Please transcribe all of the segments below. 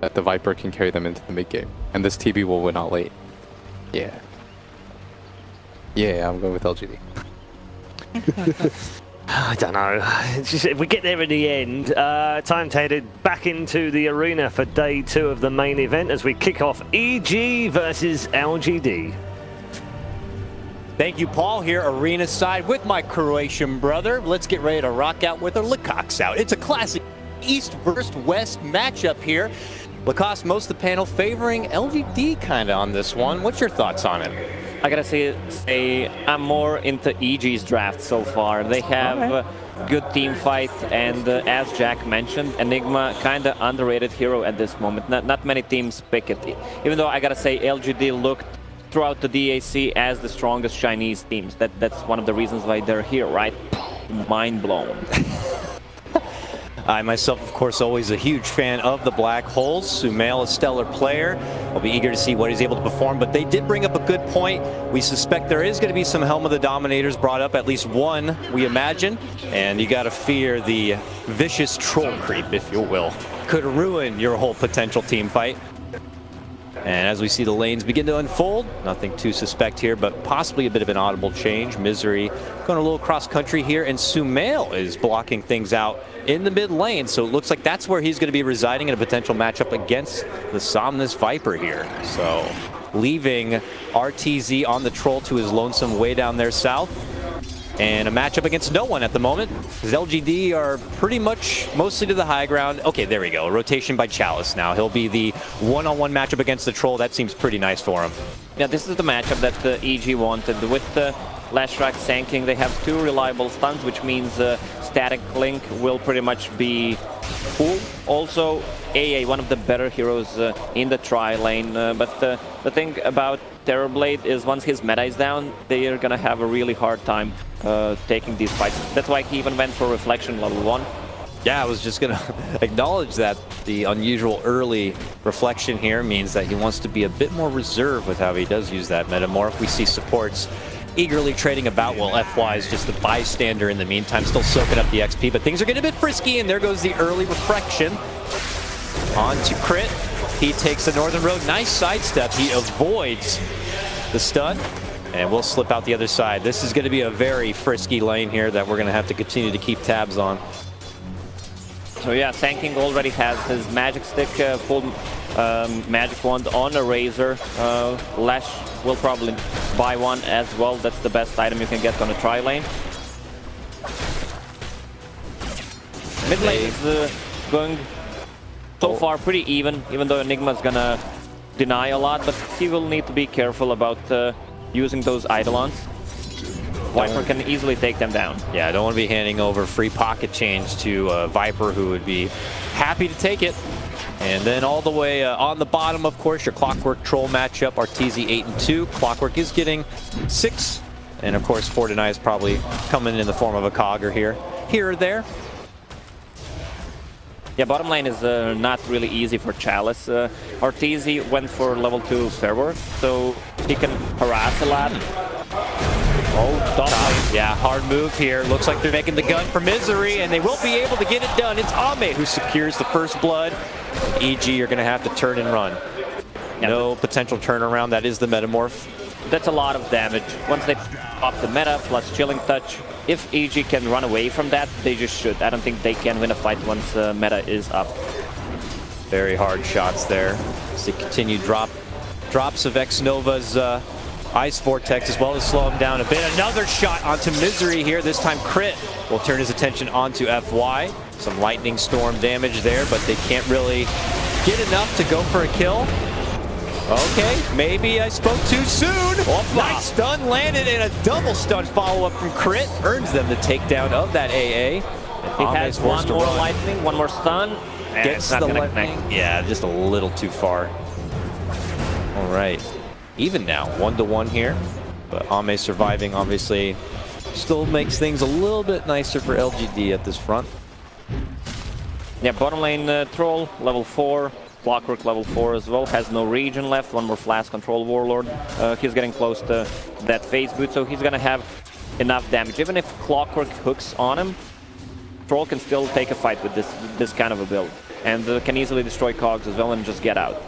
that the Viper can carry them into the mid game, and this TB will win out late. Yeah. Yeah, I'm going with LGD. I don't know. It's just, if we get there in the end, time to head back into the arena for day 2 of the main event as we kick off EG versus LGD. Thank you, Paul, here arena side with my Croatian brother. Let's get ready to rock out with our Lecoqs out. It's a classic East versus West matchup here. Lacoste, most of the panel favoring LGD kind of on this one. What's your thoughts on it? I gotta say I'm more into EG's draft so far. They have good team fight, and as Jack mentioned, Enigma kind of underrated hero at this moment. Not many teams pick it. Even though I gotta say LGD looked throughout the DAC as the strongest Chinese teams. That's one of the reasons why they're here, right? Mind blown. I myself, of course, always a huge fan of the Black Holes. Sumail, a stellar player. I'll be eager to see what he's able to perform, but they did bring up a good point. We suspect there is going to be some Helm of the Dominators brought up, at least one, we imagine. And you got to fear the vicious troll creep, if you will. Could ruin your whole potential team fight. And as we see the lanes begin to unfold, nothing too suspect here, but possibly a bit of an audible change. Misery going a little cross country here, and Sumail is blocking things out in the mid lane. So it looks like that's where he's going to be residing in a potential matchup against the Somnus Viper here. So leaving RTZ on the troll to his lonesome way down there south. And a matchup against no one at the moment, because LGD are pretty much mostly to the high ground. Okay, there we go. A rotation by Chalice now. He'll be the one-on-one matchup against the troll. That seems pretty nice for him. Yeah, this is the matchup that EG wanted. With Lashrak Sanking, they have 2 reliable stuns, which means Static Link will pretty much be full. Also, AA, one of the better heroes in the tri-lane. But the thing about Terrorblade is once his meta is down, they are going to have a really hard time taking these fights. That's why he even went for Reflection level 1. Yeah, I was just going to acknowledge that the unusual early reflection here means that he wants to be a bit more reserved with how he does use that Metamorph. We see supports eagerly trading about, while FY is just a bystander in the meantime, still soaking up the XP, but things are getting a bit frisky, and there goes the early reflection. On to Crit. He takes the northern road. Nice sidestep. He avoids the stun, and we'll slip out the other side. This is going to be a very frisky lane here that we're going to have to continue to keep tabs on. So yeah, Sanking already has his magic stick, full magic wand on a Razor. Lash will probably buy one as well. That's the best item you can get on a tri-lane. Mid lane is going so far pretty even though Enigma's gonna deny a lot, but he will need to be careful about using those Eidolons. Viper can easily take them down. Yeah, I don't want to be handing over free pocket change to Viper, who would be happy to take it. And then all the way on the bottom, of course, your Clockwork Troll matchup, RTZ 8 and 2. Clockwork is getting 6. And of course, Fortnite is probably coming in the form of a Cogger here or there. Yeah, bottom lane is not really easy for Chalice. RTZ went for level 2 Fervor, so he can harass a lot. Oh, top lane. Yeah, hard move here. Looks like they're making the gun for Misery, and they will be able to get it done. It's Ame who secures the first blood. EG are going to have to turn and run. Yeah, no potential turnaround. That is the Metamorph. That's a lot of damage. Once they pop the meta plus Chilling Touch, if EG can run away from that, they just should. I don't think they can win a fight once meta is up. Very hard shots there. See continued drops of X-Nova's Ice Vortex, as well as slow him down a bit. Another shot onto Misery here. This time Crit will turn his attention onto FY. Some Lightning Storm damage there, but they can't really get enough to go for a kill. Okay, maybe I spoke too soon. Nice stun landed, and a double stun follow-up from Crit earns them the takedown of that AA. He has one more lightning, one more stun, and gets the lightning. Yeah, just a little too far. All right, even now, 1-1 here, but Ame surviving obviously still makes things a little bit nicer for LGD at this front. Yeah, bottom lane Troll, level 4. Clockwork level 4 as well, has no regen left, one more Flash Control Warlord. He's getting close to that phase boot, so he's gonna have enough damage. Even if Clockwork hooks on him, Troll can still take a fight with this kind of a build. and can easily destroy cogs as well and just get out.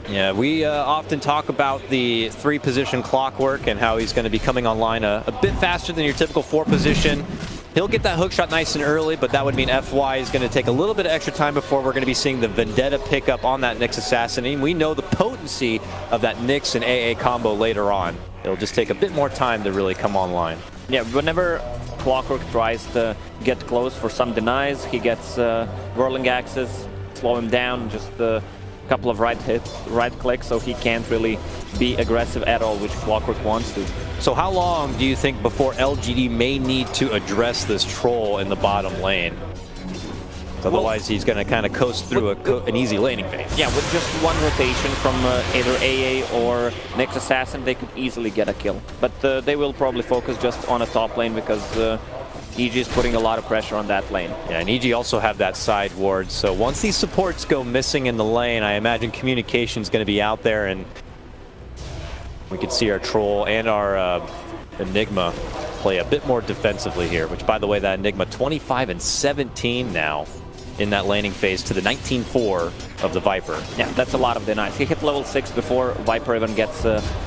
Yeah, we often talk about the 3-position clockwork and how he's going to be coming online a bit faster than your typical 4-position. He'll get that hook shot nice and early, but that would mean FY is going to take a little bit of extra time before we're going to be seeing the Vendetta pickup on that Nyx Assassin. And we know the potency of that Nyx and AA combo later on. It'll just take a bit more time to really come online. Yeah, whenever Clockwork tries to get close for some denies, he gets whirling axes, slow him down, just a couple of right hits, right clicks, so he can't really be aggressive at all, which Clockwork wants to. So how long do you think before LGD may need to address this troll in the bottom lane? Otherwise, he's going to kind of coast through an easy laning phase. Yeah, with just one rotation from either AA or Nyx Assassin, they could easily get a kill. But they will probably focus just on a top lane because EG is putting a lot of pressure on that lane. Yeah, and EG also have that side ward. So once these supports go missing in the lane, I imagine communication's going to be out there, and we could see our troll and our Enigma play a bit more defensively here. Which, by the way, that Enigma 25 and 17 now in that laning phase to the 19-4 of the Viper. Yeah, that's a lot of denies. He hit level 6 before Viper even gets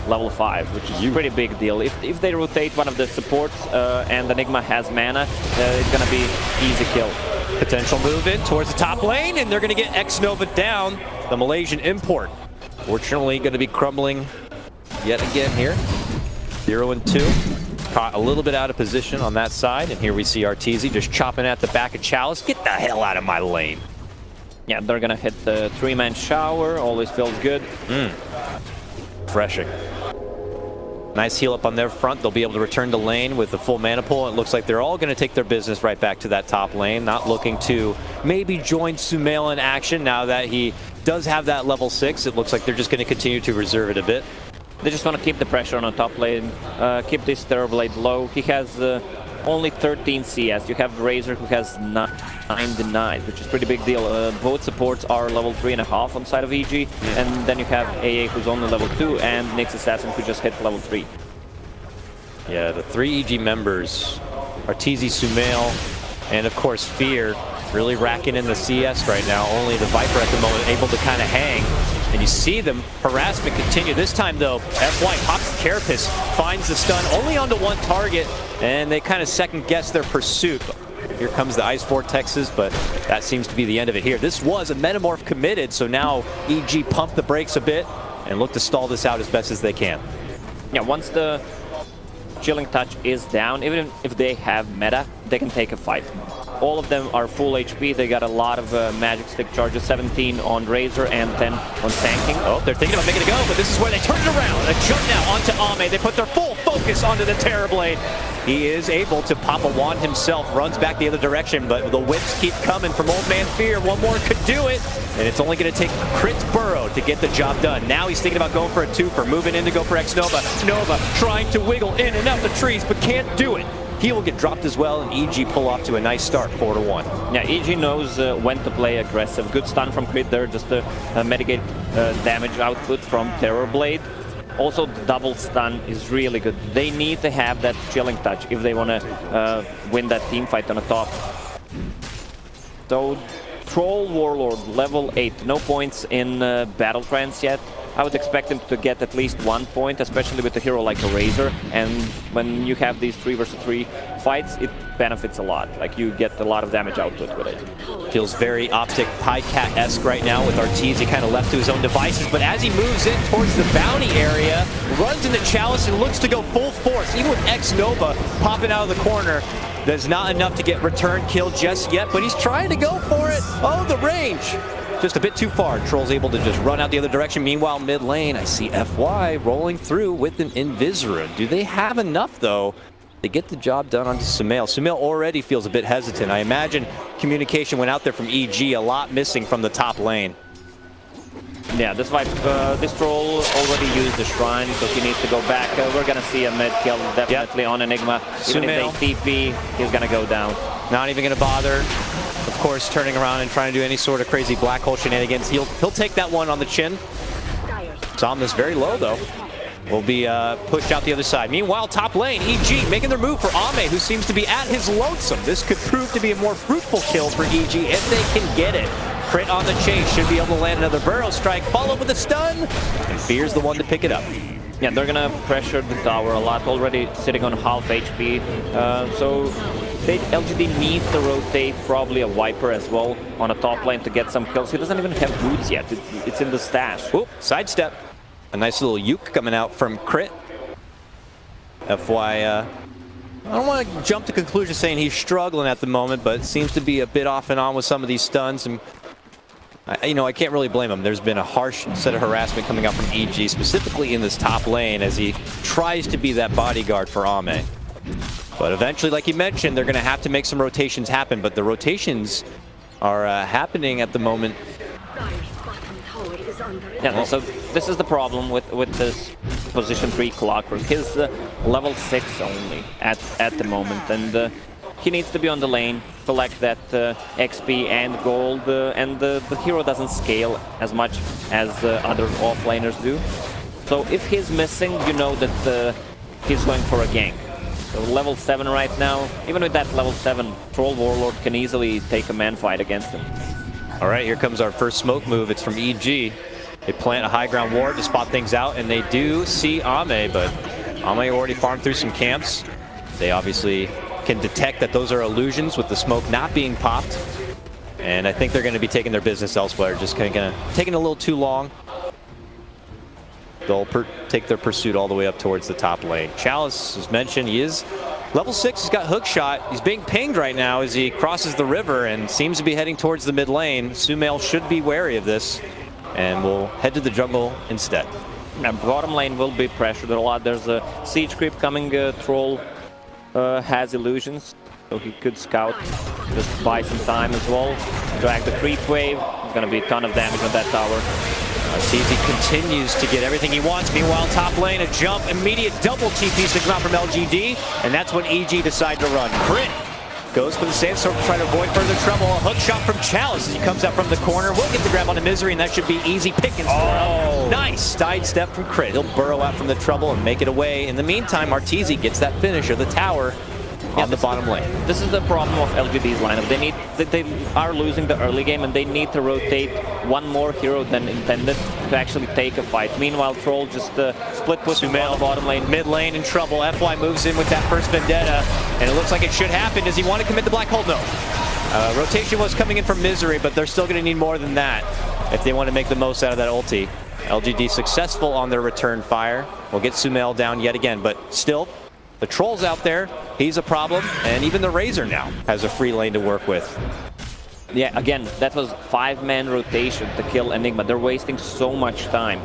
level 5, which is a pretty big deal. If they rotate one of the supports and Enigma has mana, it's going to be easy kill. Potential move in towards the top lane, and they're going to get X-Nova down, the Malaysian import. Fortunately, going to be crumbling yet again here. 0 and 2. Caught a little bit out of position on that side, and here we see Arteezy just chopping at the back of Chalice. Get the hell out of my lane. Yeah, they're gonna hit the 3-man shower. Always feels good. Refreshing. Nice heal up on their front. They'll be able to return to lane with the full mana pool. It looks like they're all going to take their business right back to that top lane. Not looking to maybe join Sumail in action now that he does have that level 6. It looks like they're just going to continue to reserve it a bit. They just want to keep the pressure on the top lane, keep this Terrorblade low. He has only 13 CS. You have Razor who has 9 denied, which is a pretty big deal. Both supports are level 3.5 on side of EG, and then you have AA who's only level 2 and Nyx Assassin who just hit level 3. Yeah, the 3 EG members, Arteezy, Sumail, and of course Fear, really racking in the CS right now. Only the Viper at the moment able to kind of hang. And you see them harassment continue. This time though, FY pops the Carapace, finds the stun only onto one target, and they kind of second guess their pursuit. Here comes the Ice Vortexes, but that seems to be the end of it here. This was a Metamorph committed, so now EG pump the brakes a bit and look to stall this out as best as they can. Yeah, once the Chilling Touch is down, even if they have meta, they can take a fight. All of them are full HP. They got a lot of magic stick charges, 17 on Razor and 10 on tanking. Oh, they're thinking about making it go, but this is where they turn it around. A jump now onto Ame. They put their full focus onto the Terrorblade. He is able to pop a wand himself, runs back the other direction, but the whips keep coming from Old Man Fear. One more could do it, and it's only going to take Crit Burrow to get the job done. Now he's thinking about going for a 2-fer, moving in to go for X-Nova. Nova trying to wiggle in and out the trees, but can't do it. He will get dropped as well, and EG pull off to a nice start, 4-1. Yeah, EG knows when to play aggressive. Good stun from Crit there, just to mitigate damage output from Terrorblade. Also, the double stun is really good. They need to have that Chilling Touch if they want to win that team fight on the top. So, Troll Warlord, level 8. No points in Battle Trance yet. I would expect him to get at least 1 point, especially with a hero like a Razor. And when you have these 3 versus 3 fights, it benefits a lot. Like, you get a lot of damage output with it. Feels very Optic Pycat-esque right now with Arteezy kind of left to his own devices. But as he moves in towards the bounty area, runs into Chalice and looks to go full force. Even with X-Nova popping out of the corner, there's not enough to get return kill just yet, but he's trying to go for it. Oh, the range! Just a bit too far. Troll's able to just run out the other direction. Meanwhile, mid lane, I see FY rolling through with an Invisirun. Do they have enough, though, to get the job done onto Sumail? Sumail already feels a bit hesitant. I imagine communication went out there from EG, a lot missing from the top lane. Yeah, this Troll already used the Shrine, so he needs to go back. We're going to see a mid kill definitely on Enigma. Even if they TP, he's going to go down. Not even going to bother. Of course, turning around and trying to do any sort of crazy black hole shenanigans. He'll take that one on the chin. Zomna's very low, though. will be pushed out the other side. Meanwhile, top lane, EG making their move for Ame, who seems to be at his lonesome. This could prove to be a more fruitful kill for EG if they can get it. Crit on the chase, should be able to land another burrow strike, followed with a stun, and Fear's the one to pick it up. Yeah, they're gonna pressure the tower a lot, already sitting on half HP. So LGD needs to rotate probably a Viper as well on a top lane to get some kills. He doesn't even have boots yet, it's in the stash. Oop, sidestep. A nice little uke coming out from Crit. FY, I don't want to jump to conclusion saying he's struggling at the moment, but seems to be a bit off and on with some of these stuns. And I can't really blame him. There's been a harsh set of harassment coming out from EG, specifically in this top lane, as he tries to be that bodyguard for Ame. But eventually, like you mentioned, they're going to have to make some rotations happen, but the rotations are happening at the moment. Yeah, so this is the problem with this position 3 Clockwork. He's level 6 only at the moment, and he needs to be on the lane, collect that XP and gold, and the hero doesn't scale as much as other offlaners do. So if he's missing, you know that he's going for a gank. So level 7 right now, even with that level 7, Troll Warlord can easily take a man fight against him. All right, here comes our first smoke move. It's from EG. They plant a high ground ward to spot things out, and they do see Ame, but Ame already farmed through some camps. They obviously can detect that those are illusions with the smoke not being popped. And I think they're going to be taking their business elsewhere, just kind of taking a little too long. They'll take their pursuit all the way up towards the top lane. Chalice, as mentioned, he is level 6. He's got hook shot. He's being pinged right now as he crosses the river and seems to be heading towards the mid lane. Sumail should be wary of this, and will head to the jungle instead. Now, bottom lane will be pressured a lot. There's a siege creep coming. Troll has illusions, so he could scout, just buy some time as well. Drag the creep wave. There's going to be a ton of damage on that tower. CZ continues to get everything he wants. Meanwhile, top lane, a jump, immediate double TPs to come out from LGD, and that's when EG decide to run. Crit goes for the sandstorm to try to avoid further trouble. A hook shot from Chalice as he comes out from the corner. Will get the grab onto Misery, and that should be easy pickings for him. Nice sidestep from Crit. He'll burrow out from the trouble and make it away. In the meantime, Arteezy gets that finish of the tower on the bottom lane. This is the problem of LGD's lineup. They are losing the early game, and they need to rotate one more hero than intended to actually take a fight. Meanwhile, Troll just split push on the bottom lane. Mid lane in trouble. FY moves in with that first Vendetta, and it looks like it should happen. Does he want to commit the Black Hole? No. Rotation was coming in from Misery, but they're still going to need more than that if they want to make the most out of that ulti. LGD successful on their return fire. We'll get Sumail down yet again, but still, the Troll's out there. He's a problem, and even the Razor now has a free lane to work with. Yeah, again, that was 5-man rotation to kill Enigma. They're wasting so much time.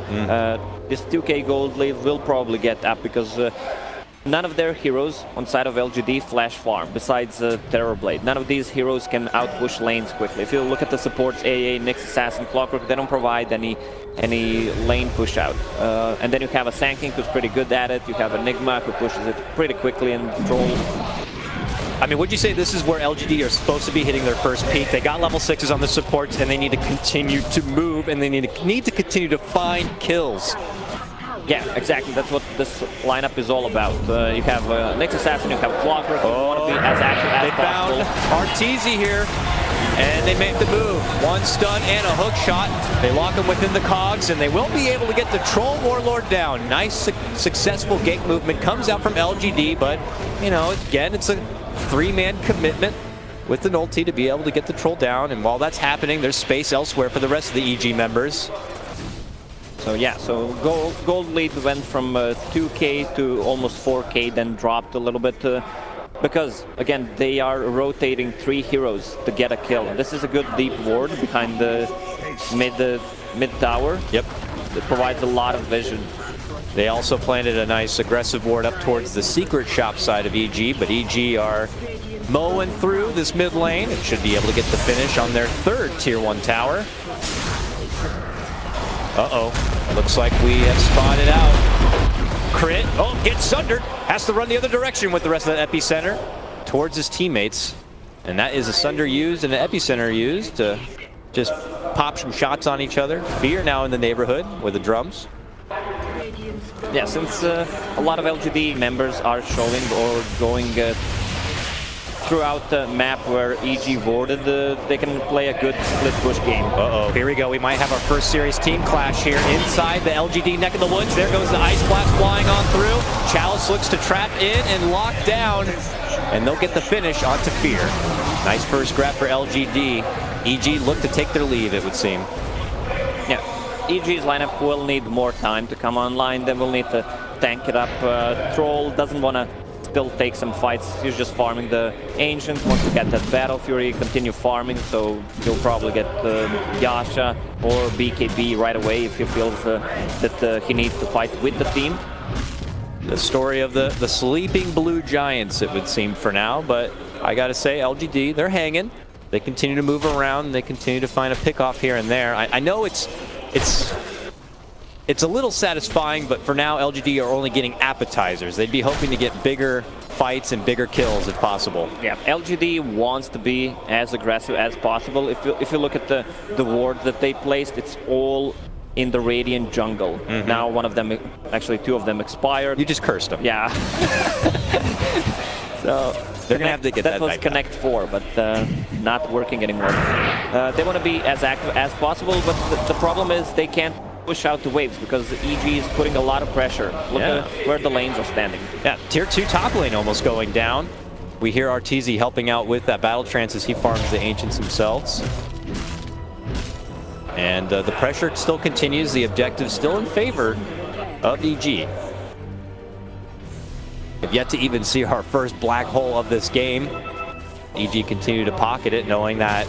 This 2k gold lead will probably get up because none of their heroes on side of LGD flash farm, besides Terrorblade. None of these heroes can outpush lanes quickly. If you look at the supports, AA, Nyx, Assassin, Clockwork, they don't provide any lane push out. And then you have a Sand King who's pretty good at it. You have Enigma who pushes it pretty quickly and Troll. I mean, would you say this is where LGD are supposed to be hitting their first peak? They got level 6s on the supports, and they need to continue to move, and they need to continue to find kills. Yeah, exactly. That's what this lineup is all about. You have Nyx Assassin, you have Clockwork, you want to be as active as possible. They found Arteezy here, and they make the move. One stun and a hook shot. They lock him within the cogs, and they will be able to get the Troll Warlord down. Nice, successful gank movement comes out from LGD, but, you know, again, it's a 3-man commitment with an ulti to be able to get the Troll down, and while that's happening, there's space elsewhere for the rest of the EG members. So yeah, so gold lead went from 2k to almost 4k, then dropped a little bit because, again, they are rotating 3 heroes to get a kill. This is a good deep ward behind the mid tower. Yep. It provides a lot of vision. They also planted a nice aggressive ward up towards the secret shop side of EG, but EG are mowing through this mid lane and should be able to get the finish on their 3rd tier 1 tower. Uh-oh, looks like we have spotted out Crit. Oh, gets sundered, has to run the other direction with the rest of that epicenter towards his teammates. And that is a sunder used and an epicenter used to just pop some shots on each other. Fear now in the neighborhood with the drums. Yeah, since a lot of LGD members are showing or going throughout the map where EG warded, they can play a good split push game. Uh-oh, here we go. We might have our first series team clash here inside the LGD neck of the woods. There goes the Ice Blast flying on through. Chalice looks to trap in and lock down, and they'll get the finish onto Fear. Nice first grab for LGD. EG look to take their lead, it would seem. Yeah, EG's lineup will need more time to come online. They will need to tank it up. Troll doesn't want to still take some fights. He's just farming the Ancients, wants to get that Battle Fury, continue farming, so he'll probably get Yasha or BKB right away if he feels that he needs to fight with the team. The story of the sleeping blue giants, it would seem, for now, but I gotta say, LGD, they're hanging. They continue to move around. They continue to find a pick-off here and there. I know it's a little satisfying, but for now, LGD are only getting appetizers. They'd be hoping to get bigger fights and bigger kills if possible. Yeah, LGD wants to be as aggressive as possible. If you look at the wards that they placed, it's all in the Radiant jungle. Mm-hmm. Now one of them, actually two of them expired. You just cursed them. Yeah. So they're gonna have to get that was back Connect 4, but not working anymore. They want to be as active as possible, but the problem is they can't push out the waves because the EG is putting a lot of pressure. Look at where the lanes are standing. Yeah, tier 2 top lane almost going down. We hear Arteezy helping out with that battle trance as he farms the Ancients themselves. And the pressure still continues. The objective still in favor of EG. We've yet to even see our first black hole of this game. EG continue to pocket it, knowing that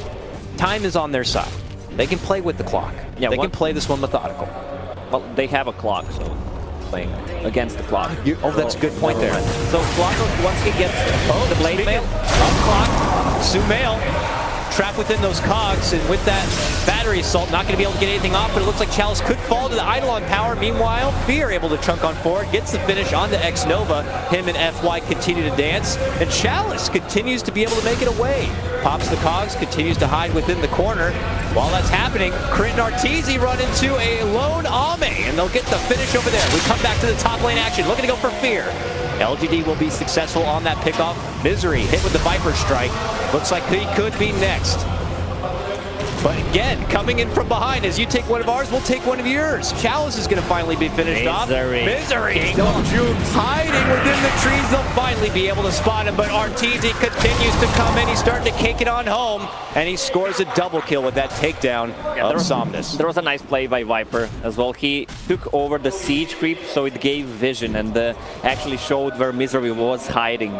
time is on their side. They can play with the clock. Yeah, they can play this one methodical. Well, they have a clock, so playing against the clock. Oh, that's a good point there. So Clockwork, once he gets the blade mail, on clock, Sumail trapped within those cogs, and with that battery assault, not going to be able to get anything off, but it looks like Chalice could fall to the Eidolon power. Meanwhile, Fear able to chunk on forward, gets the finish onto X-Nova. Him and FY continue to dance, and Chalice continues to be able to make it away. Pops the cogs, continues to hide within the corner. While that's happening, Crit and Arteezy run into a lone Ame, and they'll get the finish over there. We come back to the top lane action, looking to go for Fear. LGD will be successful on that pickoff. Misery hit with the Viper Strike. Looks like he could be next. But again, coming in from behind, as you take one of ours, we'll take one of yours. Chalice is going to finally be finished off. Misery hiding within the trees. They'll finally be able to spot him, but Arteezy continues to come in. He's starting to kick it on home, and he scores a double kill with that takedown of Somnus. There was a nice play by Viper as well. He took over the siege creep, so it gave vision and actually showed where Misery was hiding.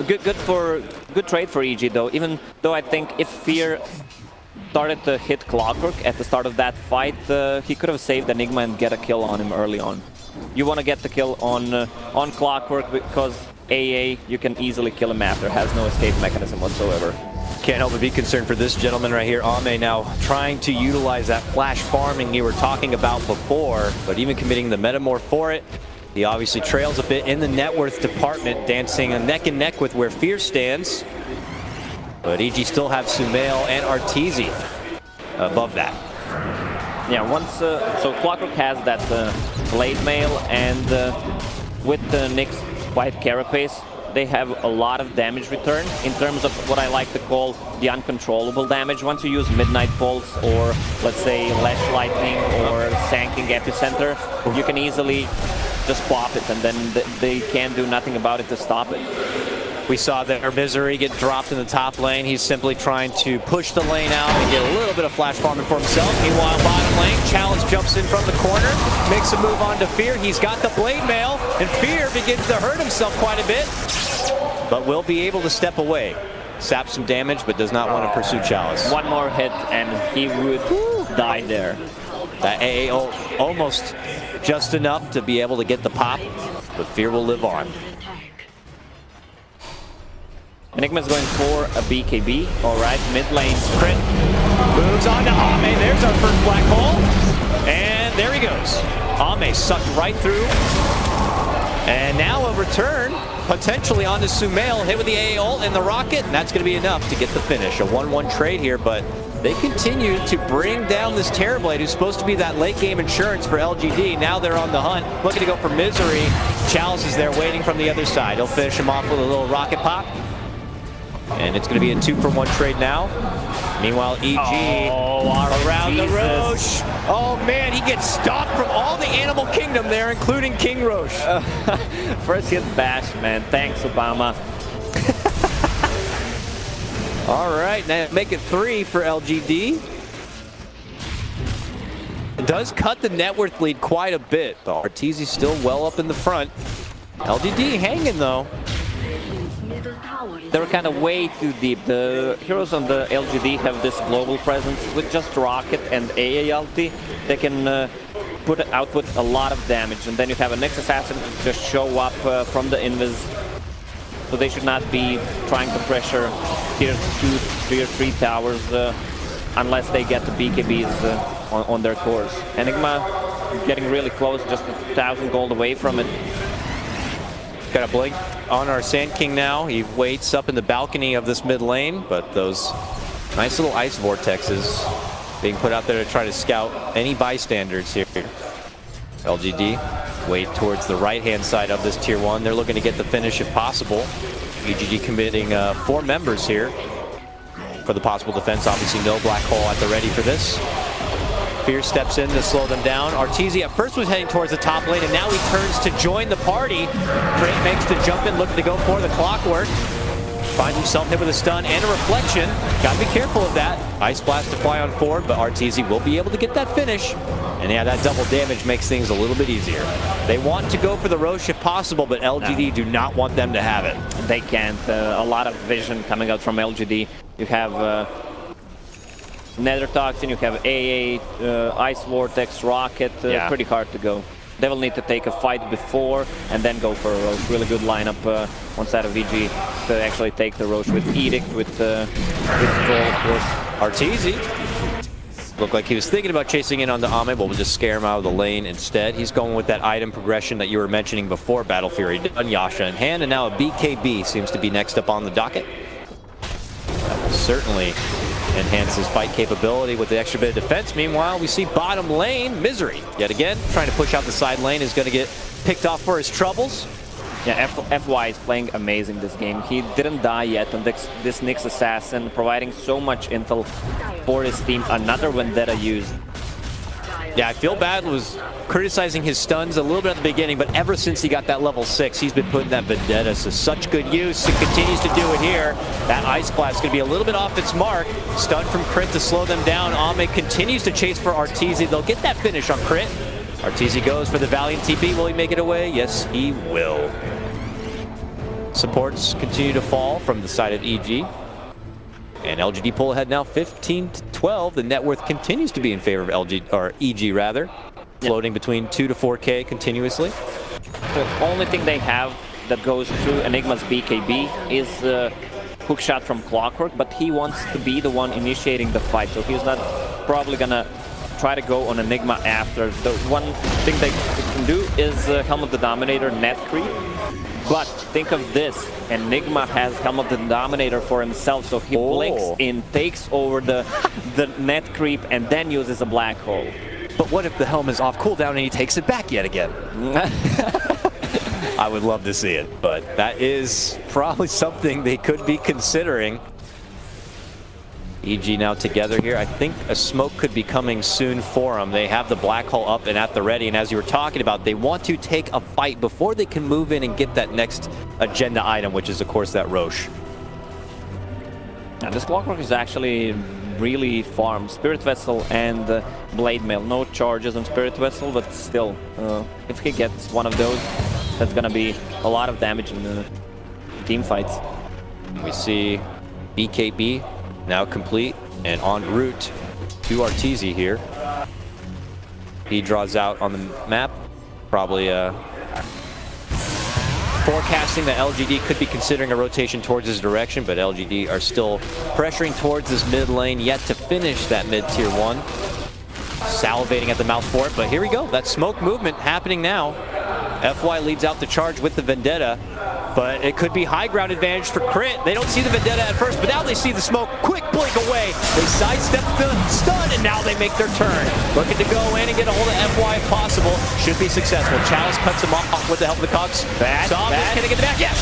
Good trade for EG though, even though I think if Fear started to hit Clockwork at the start of that fight, he could have saved Enigma and get a kill on him early on. You want to get the kill on Clockwork because AA, you can easily kill him after, has no escape mechanism whatsoever. Can't help but be concerned for this gentleman right here, Ame, now trying to utilize that flash farming you were talking about before, but even committing the Metamorph for it. He obviously trails a bit in the net worth department, dancing neck and neck with where Fear stands. But EG still have Sumail and Arteezy above that. Yeah, once so Clockwork has that blade mail, and with the Nyx White Carapace, they have a lot of damage return in terms of what I like to call the uncontrollable damage. Once you use Midnight Pulse or let's say Lash Lightning or Sanking Epicenter, you can easily just pop it, and then they can't do nothing about it to stop it. We saw that our Misery get dropped in the top lane. He's simply trying to push the lane out and get a little bit of flash farming for himself. Meanwhile, bottom lane, Chalice jumps in from the corner, makes a move on to Fear. He's got the blade mail, and Fear begins to hurt himself quite a bit, but will be able to step away. Sap some damage, but does not want to pursue Chalice. One more hit, and he would die there. That AA almost just enough to be able to get the pop, but Fear will live on. Enigma's going for a BKB. All right, mid lane. Crit moves on to Ame. There's our first black hole. And there he goes. Ame sucked right through. And now a return, potentially onto Sumail, hit with the AA ult and the rocket. And that's going to be enough to get the finish. A 1-1 trade here, but They continue to bring down this Terrorblade, who's supposed to be that late game insurance for LGD. Now they're on the hunt, looking to go for Misery. Chalice is there waiting from the other side. He'll finish him off with a little rocket pop. And it's going to be a 2-for-1 trade now. Meanwhile, EG around the Roche. Oh man, he gets stopped from all the Animal Kingdom there, including King Roche. First hit bash, man. Thanks, Obama. All right, now make it 3 for LGD. It does cut the net worth lead quite a bit, though. Arteezy's still well up in the front. LGD hanging, though. They're kind of way too deep. The heroes on the LGD have this global presence with just Rocket and AA ulti. They can output a lot of damage, and then you have a Nyx Assassin just show up from the invis. So they should not be trying to pressure tier 2, tier 3 towers unless they get the BKBs on their cores. Enigma getting really close, just 1,000 gold away from it. Got a blink on our Sand King now. He waits up in the balcony of this mid lane, but those nice little ice vortexes being put out there to try to scout any bystanders here. LGD wait towards the right-hand side of this tier 1. They're looking to get the finish if possible. EGG committing 4 members here for the possible defense. Obviously no black hole at the ready for this. Fierce steps in to slow them down. Arteezy at first was heading towards the top lane, and now he turns to join the party. Crit makes the jump in, looking to go for the clockwork. Finds himself hit with a stun and a reflection. Gotta be careful of that. Ice Blast to fly on forward, but Arteezy will be able to get that finish. And yeah, that double damage makes things a little bit easier. They want to go for the Roche if possible, but LGD do not want them to have it. They can't. A lot of vision coming out from LGD. You have Nether Toxin, you have AA, Ice Vortex, Rocket, pretty hard to go. They will need to take a fight before and then go for a Roche. Really good lineup on side of VG to actually take the Roche with Edict, with Troll, of course. Arteezy looked like he was thinking about chasing in on the Ame, but we'll just scare him out of the lane instead. He's going with that item progression that you were mentioning before, Battle Fury done, Yasha in hand, and now a BKB seems to be next up on the docket. That will certainly enhance his fight capability with the extra bit of defense. Meanwhile, we see bottom lane, Misery. Yet again, trying to push out the side lane, is going to get picked off for his troubles. Yeah, FY is playing amazing this game. He didn't die yet on this Nyx Assassin, providing so much intel for his team. Another Vendetta used. Yeah, I feel bad was criticizing his stuns a little bit at the beginning, but ever since he got that level 6, he's been putting that Vendetta to such good use. He continues to do it here. That Ice Blast is going to be a little bit off its mark. Stun from Crit to slow them down. Ame continues to chase for Arteezy. They'll get that finish on Crit. Arteezy goes for the Valiant TP. Will he make it away? Yes, he will. Supports continue to fall from the side of EG. And LGD pull ahead now 15-12. The net worth continues to be in favor of EG rather. Floating between 2 to 4K continuously. The only thing they have that goes through Enigma's BKB is hook shot from Clockwork, but he wants to be the one initiating the fight, so he's not probably gonna try to go on Enigma after. The one thing they can do is Helm of the Dominator net creep. But think of this, Enigma has Helm of the Dominator for himself, so he blinks in, takes over the net creep, and then uses a black hole. But what if the Helm is off cooldown and he takes it back yet again? I would love to see it, but that is probably something they could be considering. EG now together here. I think a smoke could be coming soon for them. They have the black hole up and at the ready, and as you were talking about, they want to take a fight before they can move in and get that next agenda item, which is of course that Roche. And this Clockwork is actually really farmed. Spirit Vessel and Blade Mail. No charges on Spirit Vessel, but still, if he gets one of those, that's gonna be a lot of damage in the team fights. We see BKB now complete and en route to Arteezy here. He draws out on the map, probably forecasting that LGD could be considering a rotation towards his direction, but LGD are still pressuring towards this mid lane, yet to finish that mid tier 1. Salivating at the mouth for it, but here we go. That smoke movement happening now. FY leads out the charge with the Vendetta, but it could be high ground advantage for Crit. They don't see the Vendetta at first, but now they see the smoke. Quick blink away. They sidestep the stun, and now they make their turn. Looking to go in and get a hold of FY if possible. Should be successful. Chalice cuts him off with the help of the Cogs. Can they get the back? Yes!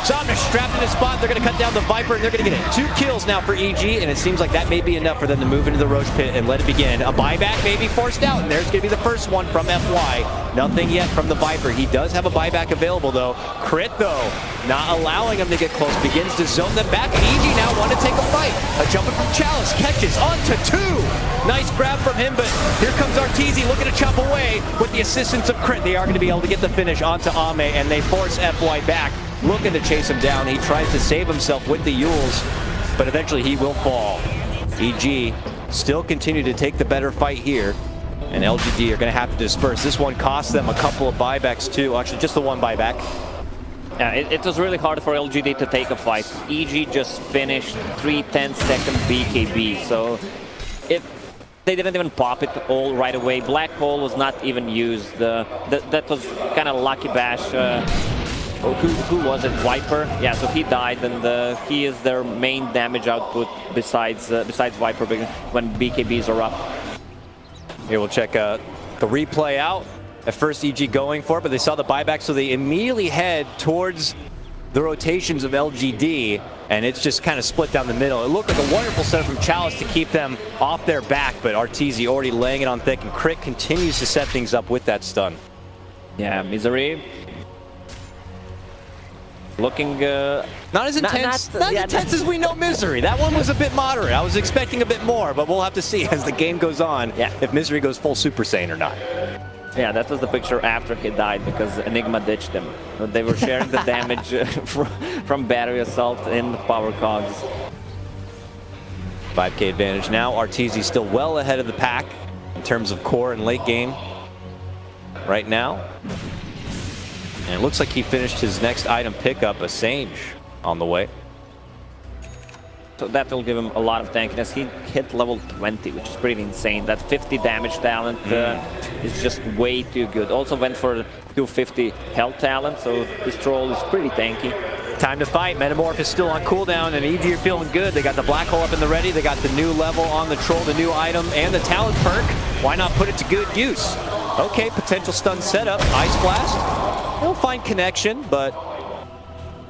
Somner's strapped in his spot. They're going to cut down the Viper, and they're going to get it. 2 kills now for EG, and it seems like that may be enough for them to move into the Roach Pit and let it begin. A buyback may be forced out, and there's going to be the first one from FY. Nothing yet from the Viper. He does have a buyback available, though. Crit, though, not allowing him to get close. Begins to zone them back, and EG now want to take a fight. A jumping from Chalice. Catches onto 2. Nice grab from him, but here comes Arteezy looking to chop away with the assistance of Crit. They are going to be able to get the finish onto Ame, and they force FY back. Looking to chase him down. He tries to save himself with the Yules, but eventually he will fall. EG still continue to take the better fight here, and LGD are going to have to disperse. This one cost them a couple of buybacks too. Actually, just the one buyback. Yeah, it was really hard for LGD to take a fight. EG just finished 3 10-second BKB, so they didn't even pop it all right away. Black Hole was not even used. That was kind of lucky bash. Who was it? Viper? Yeah, so he died, and he is their main damage output besides Viper when BKBs are up. Here we'll check the replay out. At first EG going for it, but they saw the buyback, so they immediately head towards the rotations of LGD, and it's just kind of split down the middle. It looked like a wonderful setup from Chalice to keep them off their back, but Arteezy already laying it on thick, and Crit continues to set things up with that stun. Yeah, Misery. Looking not as intense, not as intense as we know Misery. That one was a bit moderate. I was expecting a bit more, but we'll have to see as the game goes on if Misery goes full Super Saiyan or not. Yeah, that was the picture after he died because Enigma ditched him. They were sharing the damage from battery assault in the power cogs. 5k advantage now. Arteezy still well ahead of the pack in terms of core and late game right now. And it looks like he finished his next item pickup, a Sange, on the way. So that will give him a lot of tankiness. He hit level 20, which is pretty insane. That 50 damage talent is just way too good. Also went for 250 health talent, so his troll is pretty tanky. Time to fight. Metamorph is still on cooldown, and EG are feeling good. They got the Black Hole up in the ready. They got the new level on the troll, the new item, and the talent perk. Why not put it to good use? Okay, potential stun setup. Ice Blast. They'll find connection, but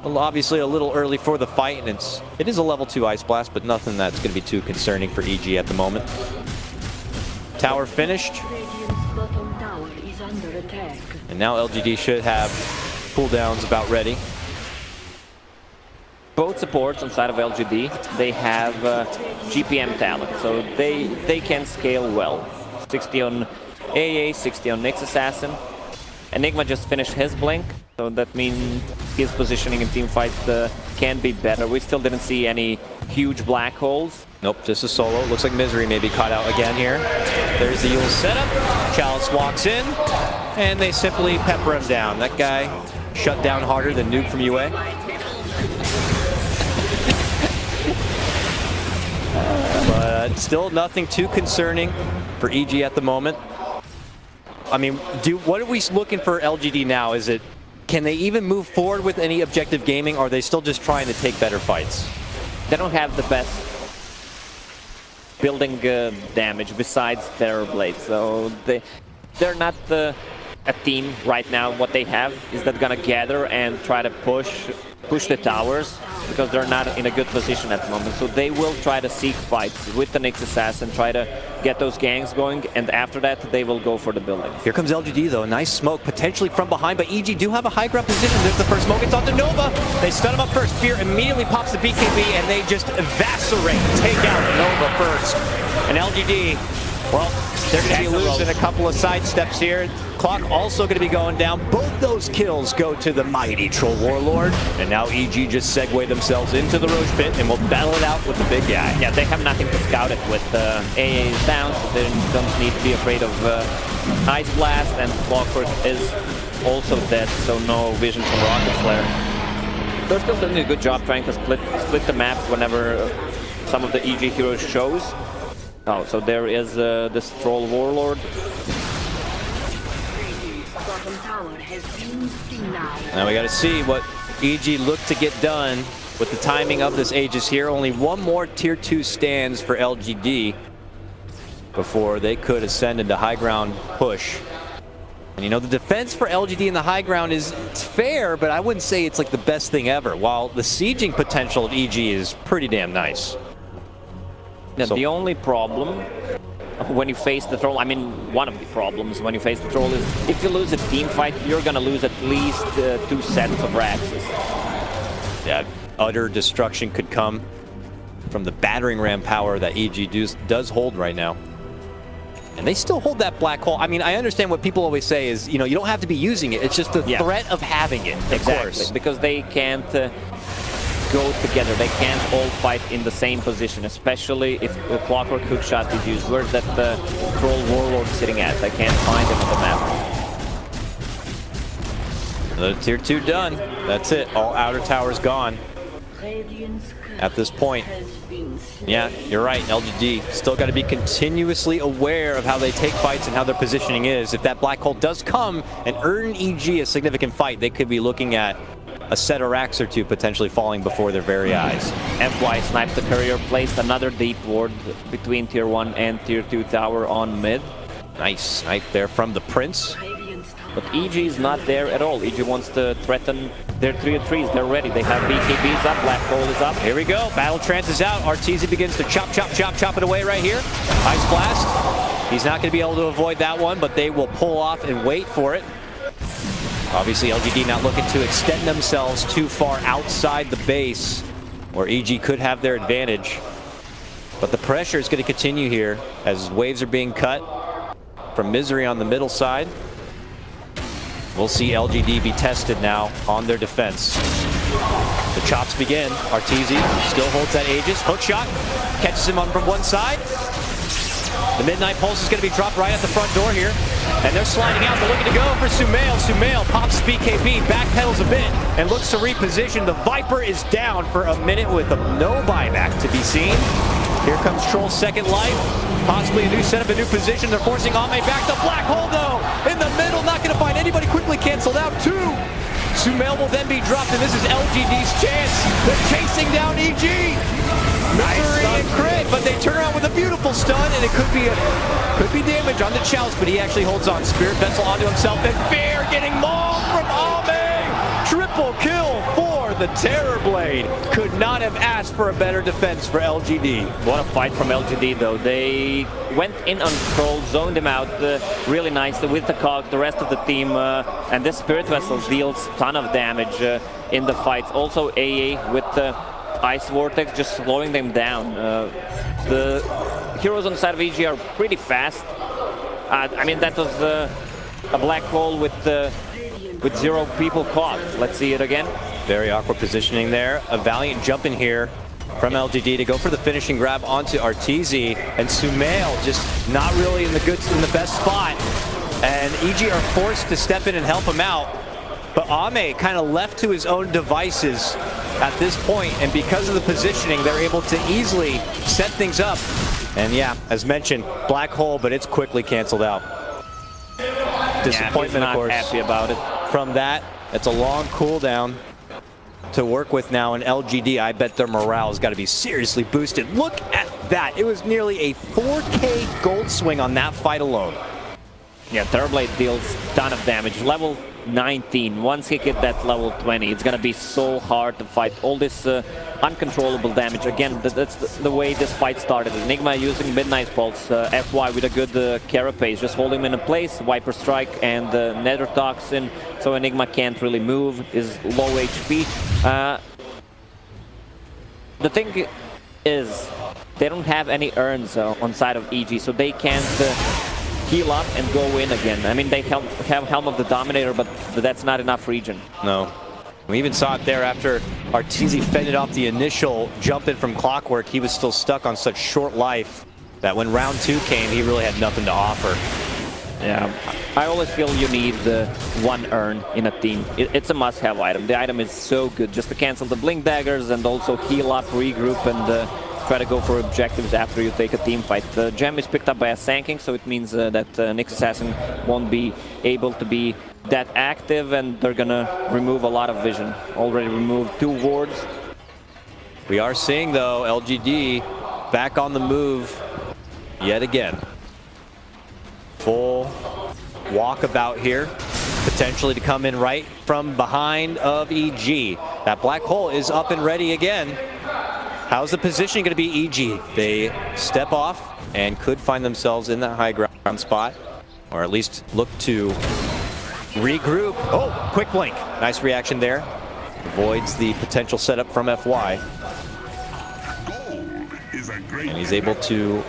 obviously a little early for the fight, and it is a level 2 Ice Blast, but nothing that's going to be too concerning for EG at the moment. Tower finished. And now LGD should have cooldowns about ready. Both supports on side of LGD, they have GPM talent, so they can scale well. 60 on AA, 60 on Nyx Assassin. Enigma just finished his blink, so that means his positioning in teamfights can be better. We still didn't see any huge black holes. Nope, just a solo. Looks like Misery may be caught out again here. There's the Yule setup. Chalice walks in, and they simply pepper him down. That guy shut down harder than Noob from UA. But still nothing too concerning for EG at the moment. I mean, what are we looking for LGD now? Is it, can they even move forward with any objective gaming, or are they still just trying to take better fights? They don't have the best building damage besides Terror Blade, so they're not a team right now. What they have is that gonna gather and try to push the towers, because they're not in a good position at the moment. So they will try to seek fights with the Nyx Assassin, try to get those gangs going, and after that they will go for the buildings. Here comes LGD though, nice smoke, potentially from behind, but EG do have a high ground position. There's the first smoke, it's on to Nova. They stun him up first, Fear immediately pops the BKB, and they just eviscerate, take out Nova first. And LGD, well, they're going to be losing a couple of side steps here. Clock also going to be going down. Both those kills go to the mighty Troll Warlord. And now EG just segue themselves into the Roach Pit, and will battle it out with the big guy. Yeah, they have nothing to scout it with. AA is down, so they don't need to be afraid of Ice Blast, and Clockwork is also dead, so no vision from Rocket Flare. They're still doing a good job trying to split the map whenever some of the EG heroes shows. Oh, so there is this Troll Warlord. Now we got to see what EG look to get done with the timing of this Aegis here. Only one more tier 2 stands for LGD before they could ascend into high ground push. And you know, the defense for LGD in the high ground it's fair, but I wouldn't say it's like the best thing ever, while the sieging potential of EG is pretty damn nice. Now, the only problem when you face the troll, I mean, one of the problems when you face the troll is if you lose a team fight, you're gonna lose at least 2 sets of Raxes. Yeah, utter destruction could come from the battering ram power that EG does hold right now. And they still hold that black hole. I mean, I understand what people always say is, you know, you don't have to be using it. It's just the threat of having it, of course. Because they can't go together. They can't all fight in the same position, especially if a clockwork hookshot is used. Where's that troll warlord sitting at? I can't find him on the map. The tier 2 done. That's it. All outer towers gone at this point. Yeah, you're right. LGD still got to be continuously aware of how they take fights and how their positioning is. If that black hole does come and earn EG a significant fight, they could be looking at a set of racks or 2 potentially falling before their very eyes. FY sniped the courier, placed another deep ward between tier 1 and tier 2 tower on mid. Nice snipe there from the Prince. But EG is not there at all. EG wants to threaten their tier 3s. They're ready. They have BKBs up, black hole is up. Here we go. Battle trance is out. Arteezy begins to chop it away right here. Ice blast. He's not going to be able to avoid that one, but they will pull off and wait for it. Obviously, LGD not looking to extend themselves too far outside the base, where EG could have their advantage. But the pressure is going to continue here as waves are being cut from Misery on the middle side. We'll see LGD be tested now on their defense. The chops begin. Arteezy still holds that Aegis. Hook shot catches him on from one side. The Midnight Pulse is going to be dropped right at the front door here. And they're sliding out. They're looking to go for Sumail. Sumail pops BKB, backpedals a bit, and looks to reposition. The Viper is down for a minute with no buyback to be seen. Here comes Troll's second life. Possibly a new setup, a new position. They're forcing Ame back. The black hole, though, in the middle. Not going to find anybody. Quickly canceled out. 2. Sumail will then be dropped, and this is LGD's chance. They're chasing down EG. Misery and crit, but they turn around with a beautiful stun, and it could be damage on the Chouse, but he actually holds on. Spirit Vessel onto himself, and Fear getting mauled from Ame. Triple kill for the Terror Blade. Could not have asked for a better defense for LGD. What a fight from LGD, though. They went in on Troll, zoned him out really nicely with the Cog, the rest of the team, and this Spirit Vessel deals a ton of damage in the fights. Also AA with the Ice Vortex just slowing them down. The heroes on the side of EG are pretty fast. I mean, that was a black hole with 0 people caught. Let's see it again. Very awkward positioning there. A valiant jump in here from LGD to go for the finishing grab onto Arteezy, and Sumail just not really in the best spot. And EG are forced to step in and help him out. But Ame kind of left to his own devices at this point, and because of the positioning, they're able to easily set things up. And yeah, as mentioned, black hole, but it's quickly canceled out. Disappointment, of course. Happy about it. From that, it's a long cooldown to work with now in LGD. I bet their morale has got to be seriously boosted. Look at that. It was nearly a 4K gold swing on that fight alone. Yeah, Terrorblade deals a ton of damage. Level 19. Once he hit that level 20, it's gonna be so hard to fight all this uncontrollable damage. Again, that's the way this fight started. Enigma using Midnight Pulse, FY with a good carapace, just hold him in a place, Viper Strike and Nether Toxin, so Enigma can't really move, is low HP. The thing is, they don't have any urns on side of EG, so they can't heal up and go in again. I mean, they have Helm of the Dominator, but that's not enough regen. No. We even saw it there after Arteezy fended off the initial jump in from Clockwork. He was still stuck on such short life that when round 2 came, he really had nothing to offer. Yeah, I always feel you need one urn in a team. It's a must-have item. The item is so good just to cancel the Blink Daggers and also heal up, regroup, and try to go for objectives after you take a team fight. The gem is picked up by a Sanking, so it means that Nyx Assassin won't be able to be that active, and they're gonna remove a lot of vision. Already removed 2 wards. We are seeing, though, LGD back on the move yet again. Full walkabout here, potentially to come in right from behind of EG. That black hole is up and ready again. How's the position going to be, EG? They step off and could find themselves in that high ground spot, or at least look to regroup. Oh, quick blink. Nice reaction there. Avoids the potential setup from FY. And he's able to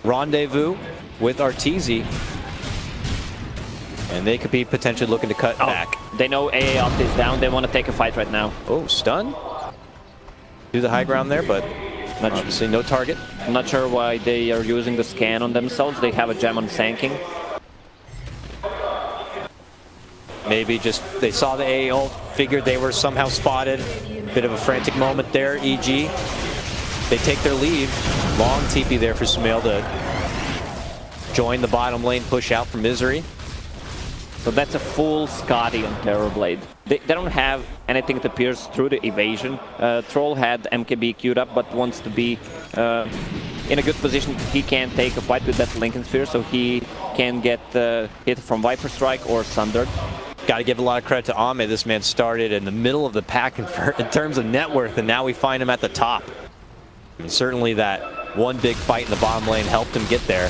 rendezvous with Arteezy. And they could be potentially looking to cut back. They know AA Opt is down. They want to take a fight right now. Oh, stun. Do the high ground there, but obviously no target. I'm not sure why they are using the scan on themselves. They have a gem on Sanking. Maybe just they saw the AA ult, figured they were somehow spotted. Bit of a frantic moment there, EG. They take their leave. Long TP there for Sumail to join the bottom lane, push out for Misery. So that's a full Scotty on Terrorblade. They don't have anything to pierce through the evasion. Troll had MKB queued up, but wants to be in a good position. He can take a fight with that Lincoln Sphere, so he can get hit from Viper Strike or Sundered. Got to give a lot of credit to Ame. This man started in the middle of the pack in terms of net worth, and now we find him at the top. I mean, certainly that one big fight in the bottom lane helped him get there.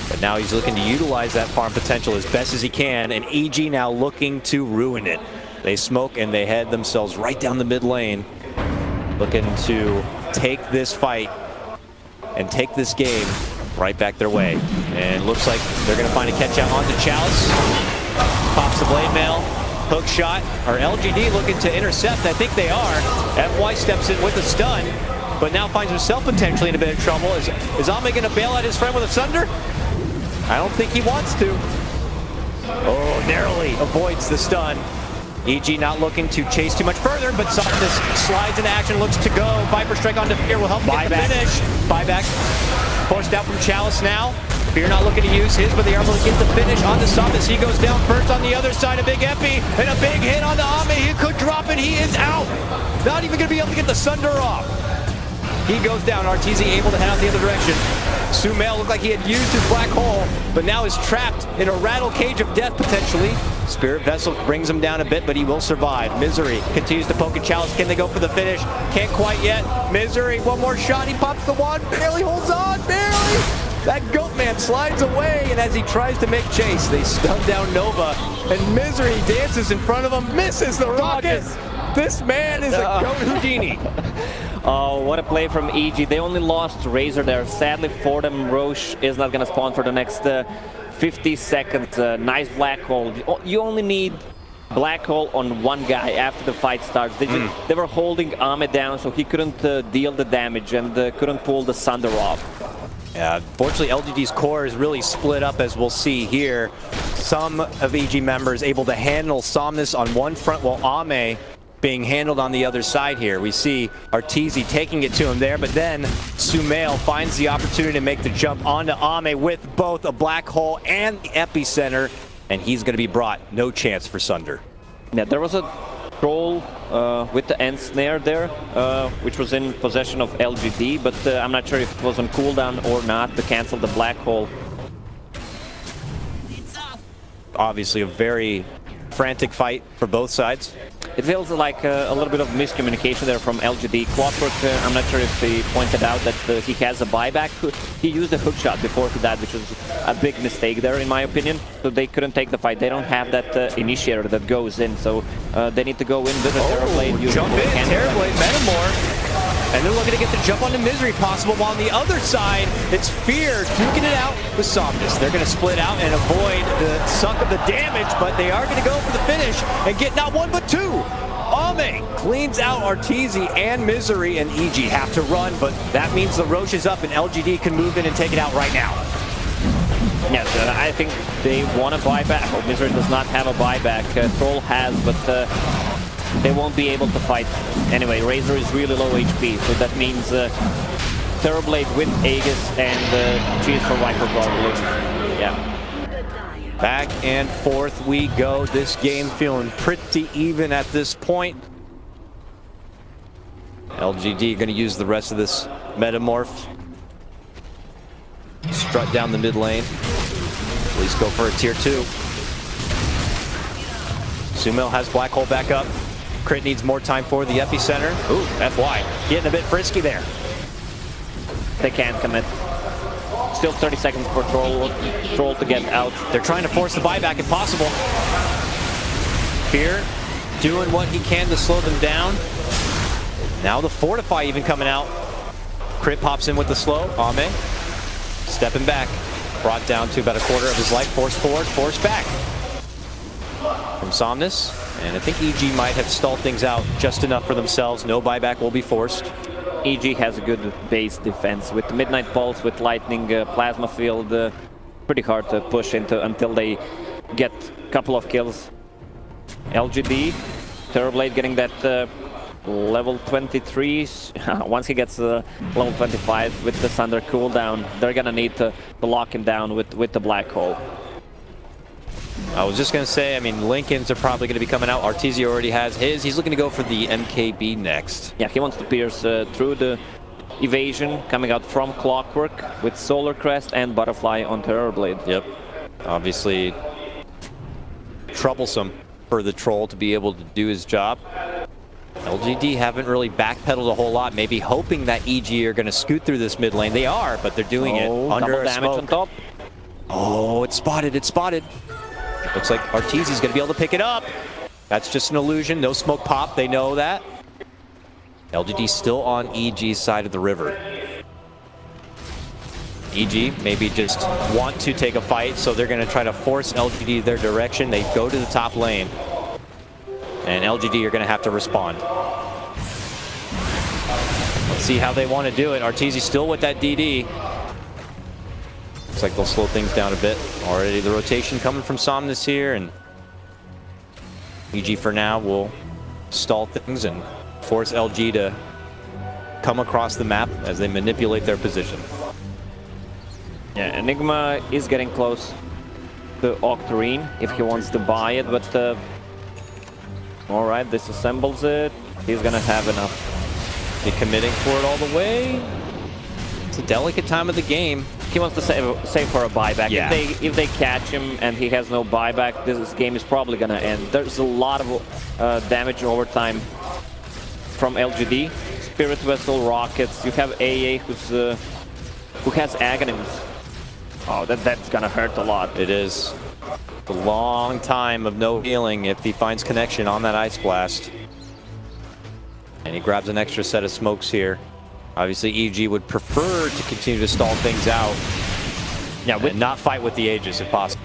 But now he's looking to utilize that farm potential as best as he can, and EG now looking to ruin it. They smoke and they head themselves right down the mid lane, looking to take this fight and take this game right back their way. And looks like they're going to find a catch out onto Chalice. Pops the blade mail, hook shot. Are LGD looking to intercept? I think they are. FY steps in with a stun, but now finds himself potentially in a bit of trouble. Is Ame going to bail out his friend with a Sunder? I don't think he wants to. Oh, narrowly avoids the stun. EG not looking to chase too much further, but Softness slides into action, looks to go. Viper Strike onto Fear will help get the finish. Buyback forced out from Chalice now. Fear not looking to use his, but they are able to get the finish onto Softness. He goes down first on the other side. A big epi and a big hit onto Ame. He could drop it. He is out. Not even going to be able to get the Sunder off. He goes down. Arteezy able to head out the other direction. Sumail looked like he had used his black hole, but now is trapped in a rattle cage of death potentially. Spirit Vessel brings him down a bit, but he will survive. Misery continues to poke at Chalice. Can they go for the finish? Can't quite yet. Misery, one more shot. He pops the wand, barely holds on, barely. That goat man slides away, and as he tries to make chase, they stun down Nova, and Misery dances in front of him, misses the rocket. This man is a goat Houdini. Oh, what a play from EG. They only lost Razor there. Sadly for them, Roche is not going to spawn for the next 50 seconds. Nice black hole. You only need black hole on one guy after the fight starts. They were holding Ame down, so he couldn't deal the damage and couldn't pull the Sunder off. Yeah, fortunately LGD's core is really split up, as we'll see here. Some of EG members able to handle Somnus on one front, while Ame being handled on the other side here. We see Arteezy taking it to him there, but then Sumail finds the opportunity to make the jump onto Ame with both a black hole and the epicenter, and he's going to be brought. No chance for Sunder. Yeah, there was a troll with the end snare there, which was in possession of LGD, but I'm not sure if it was on cooldown or not to cancel the black hole. Obviously a very frantic fight for both sides. It feels like a little bit of miscommunication there from LGD. Clockwork, I'm not sure if he pointed out that he has a buyback. He used a hook shot before he died, which was a big mistake there, in my opinion. So they couldn't take the fight. They don't have that initiator that goes in, so they need to go in with a Terrorblade. Jump in, Terrorblade, Metamorph. And they're looking to get the jump onto Misery possible, while on the other side, it's Fear duking it out with Somnus. They're going to split out and avoid the suck of the damage, but they are going to go for the finish and get not one but two. Ame cleans out Arteezy and Misery, and EG have to run, but that means the Roche is up and LGD can move in and take it out right now. Yes, I think they want a buyback. Oh, Misery does not have a buyback. Troll has, but they won't be able to fight. Anyway, Razor is really low HP, so that means Terrorblade with Aegis and Cheese for Viper Guard. Yeah. Back and forth we go. This game feeling pretty even at this point. LGD going to use the rest of this metamorph. Strut down the mid lane. At least go for a tier 2. Sumail has Black Hole back up. Crit needs more time for the epicenter. Ooh, FY. Getting a bit frisky there. They can't commit. Still 30 seconds for Troll to get out. They're trying to force the buyback if possible. Fear doing what he can to slow them down. Now the Fortify even coming out. Crit pops in with the slow. Ame stepping back. Brought down to about a quarter of his life. Forced forward, forced back. From Somnus. And I think EG might have stalled things out just enough for themselves. No buyback will be forced. EG has a good base defense with Midnight Pulse, with Lightning, Plasma Field. Pretty hard to push into until they get a couple of kills. LGD, Terrorblade getting that level 23. Once he gets level 25 with the Thunder cooldown, they're gonna need to lock him down with the Black Hole. I was just going to say, I mean, Lincolns are probably going to be coming out. Arteezy already has his. He's looking to go for the MKB next. Yeah, he wants to pierce through the evasion coming out from Clockwork with Solar Crest and Butterfly on Terrorblade. Yep. Obviously troublesome for the Troll to be able to do his job. LGD haven't really backpedaled a whole lot, maybe hoping that EG are going to scoot through this mid lane. They are, but they're doing it under a damage smoke. on top. Oh, it's spotted, it's spotted. Looks like Arteezy's going to be able to pick it up. That's just an illusion. No smoke pop. They know that. LGD still on EG's side of the river. EG maybe just want to take a fight, so they're going to try to force LGD their direction. They go to the top lane. And LGD are going to have to respond. Let's see how they want to do it. Arteezy still with that DD. Looks like they'll slow things down a bit. Already the rotation coming from Somnus here, and EG for now will stall things and force LG to come across the map as they manipulate their position. Yeah, Enigma is getting close to Octarine if he wants to buy it, but all right, disassembles it. He's gonna have enough. He committing for it all the way. It's a delicate time of the game. He wants to save for a buyback. Yeah. If they catch him and he has no buyback, this game is probably gonna end. There's a lot of damage over time from LGD. Spirit Vessel, Rockets. You have AA who has Aghanim's. Oh, that's gonna hurt a lot. It is a long time of no healing if he finds connection on that Ice Blast. And he grabs an extra set of smokes here. Obviously, EG would prefer to continue to stall things out. Yeah, and not fight with the Aegis if possible.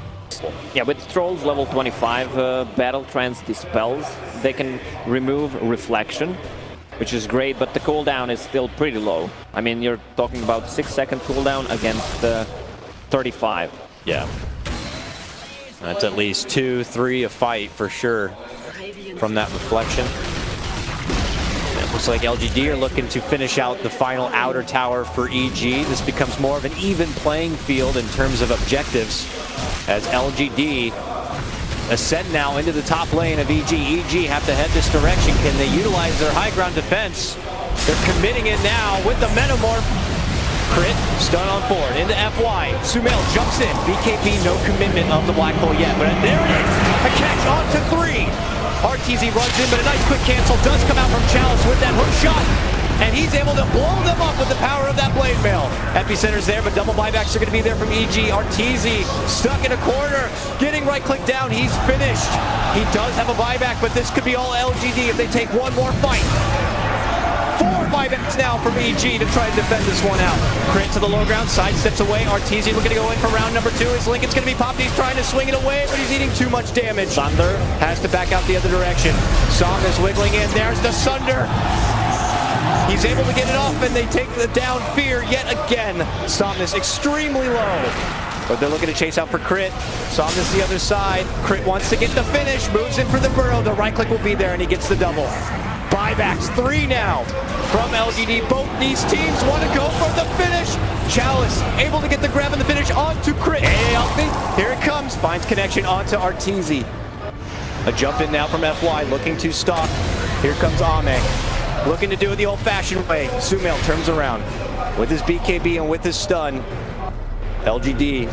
Yeah, with Trolls level 25, Battle Trance Dispels, they can remove Reflection, which is great, but the cooldown is still pretty low. I mean, you're talking about 6-second cooldown against 35. Yeah. That's at least 2-3 a fight for sure from that Reflection. Looks like LGD are looking to finish out the final outer tower for EG. This becomes more of an even playing field in terms of objectives as LGD ascend now into the top lane of EG. EG have to head this direction. Can they utilize their high ground defense? They're committing it now with the Metamorph. Crit, stun on forward, into FY. Sumail jumps in. BKB, no commitment of the Black Hole yet, but there it is. A catch onto 3. Arteezy runs in, but a nice quick cancel does come out from Chalice with that hook shot. And he's able to blow them up with the power of that Blade Mail. Epicenter's there, but double buybacks are going to be there from EG. Arteezy stuck in a corner, getting right click down. He's finished. He does have a buyback, but this could be all LGD if they take one more fight. 4 buybacks now from EG to try to defend this one out. Crit to the low ground, side steps away. Arteezy looking to go in for round number 2. His Lincoln's going to be popped. He's trying to swing it away, but he's eating too much damage. Thunder has to back out the other direction. Song is wiggling in. There's the Sunder. He's able to get it off, and they take the down Fear yet again. Somnus extremely low, but they're looking to chase out for Crit. Somnus the other side. Crit wants to get the finish, moves in for the burrow. The right click will be there, and he gets the double. Buybacks 3 now from LGD. Both these teams want to go for the finish. Chalice able to get the grab and the finish onto Crit. Here it comes. Finds connection onto Arteezy. A jump in now from FY, looking to stop. Here comes Ame. looking to do it the old-fashioned way. Sumail turns around with his BKB and with his stun. LGD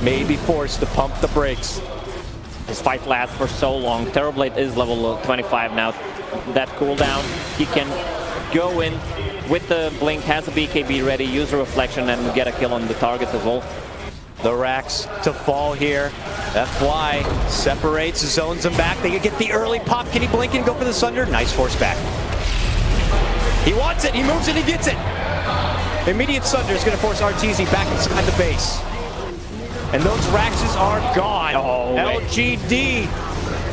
may be forced to pump the brakes. This fight lasts for so long. Terrorblade is level 25 now. That cooldown, he can go in with the blink, has a BKB ready, use a reflection, and get a kill on the target as well. The racks to fall here. That fly separates, zones him back. They get the early pop. Can he blink and go for the Sunder? Nice force back. He wants it, he moves it, he gets it. Immediate Sunder is going to force RTZ back inside the base. And those Raxes are gone. Oh, LGD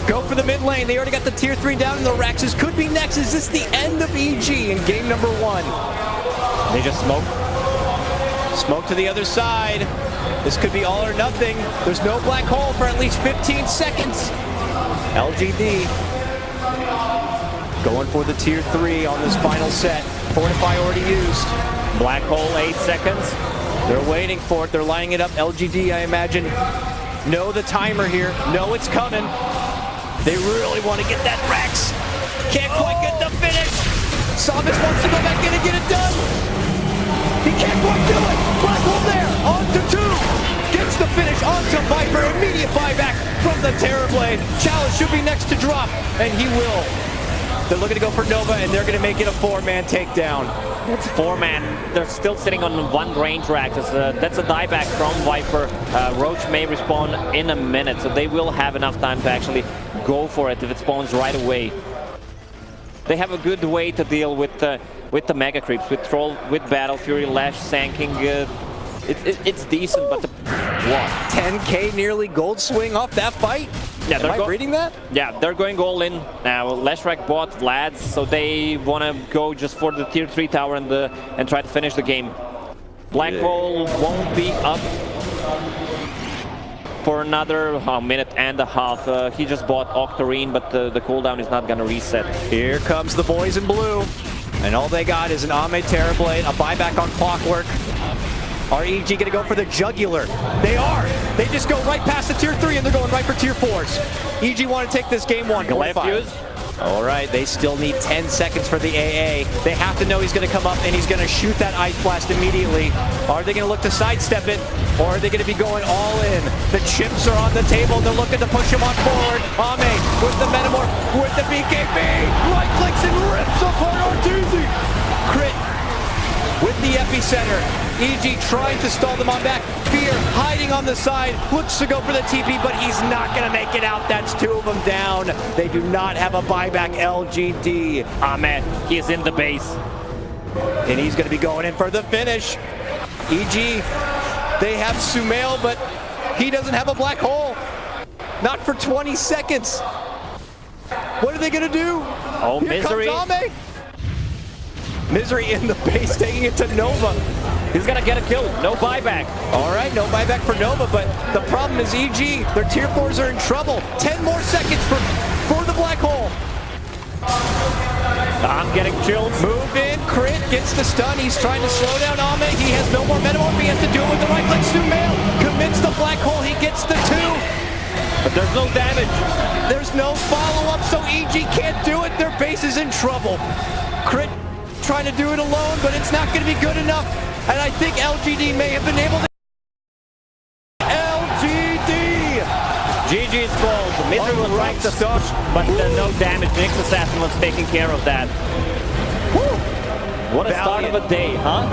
go for the mid lane. They already got the tier 3 down, and the Raxes could be next. Is this the end of EG in game number 1? They just smoke. Smoke to the other side. This could be all or nothing. There's no black hole for at least 15 seconds. LGD going for the tier 3 on this final set. Fortify already used. Black hole, 8 seconds. They're waiting for it. They're lining it up. LGD, I imagine, know the timer here. Know it's coming. They really want to get that Rax. Can't quite get the finish. Samus wants to go back in and get it done. He can't quite do it. Black hole there. On to 2. Gets the finish onto Viper. Immediate buyback from the Terrorblade. Chalice should be next to drop, and he will. They're looking to go for Nova, and they're going to make it a 4-man takedown. It's 4-man. They're still sitting on 1 range rack. That's a dieback from Viper. Roach may respawn in a minute, so they will have enough time to actually go for it if it spawns right away. They have a good way to deal with the mega creeps, with Troll, with Battle Fury, Lash, Sanking. It's decent, but what? 10K nearly gold swing off that fight? Yeah, Am I reading that? Yeah, they're going all in now. Leshrac bought Vlads, so they want to go just for the tier 3 tower and try to finish the game. Black hole won't be up for another minute and a half. He just bought Octarine, but the cooldown is not going to reset. Here comes the boys in blue, and all they got is an Ame Terrorblade, a buyback on Clockwork. Are EG going to go for the jugular? They are. They just go right past the tier 3 and they're going right for tier 4s. EG want to take this game 1. All right, they still need 10 seconds for the AA. They have to know he's going to come up and he's going to shoot that Ice Blast immediately. Are they going to look to sidestep it, or are they going to be going all in? The chips are on the table. They're looking to push him on forward. Ame with the Metamorph, with the BKB. Right clicks and rips apart Artusi. Crit with the epicenter. EG trying to stall them on back. Fear hiding on the side. Looks to go for the TP, but he's not going to make it out. That's 2 of them down. They do not have a buyback. LGD. Man, he is in the base. And he's going to be going in for the finish. EG, they have Sumail, but he doesn't have a black hole. Not for 20 seconds. What are they going to do? Oh, Here Misery. comes Ame. Misery in the base, taking it to Nova. He's gonna get a kill, no buyback. All right, no buyback for Nova, but the problem is EG, their tier 4s are in trouble. 10 more seconds for the black hole. I'm getting chills. Move in, crit, gets the stun. He's trying to slow down Ame. He has no more Metamorph. He has to do it with the right click. Sumail commits the black hole. He gets the 2. But there's no damage. There's no follow-up, so EG can't do it. Their base is in trouble. Crit trying to do it alone, but it's not going to be good enough. And I think LGD may have been able to. LGD! GG's gold. Misery was right to start, but no damage. Nyx Assassin was taking care of that. Woo. What a start of a day, huh?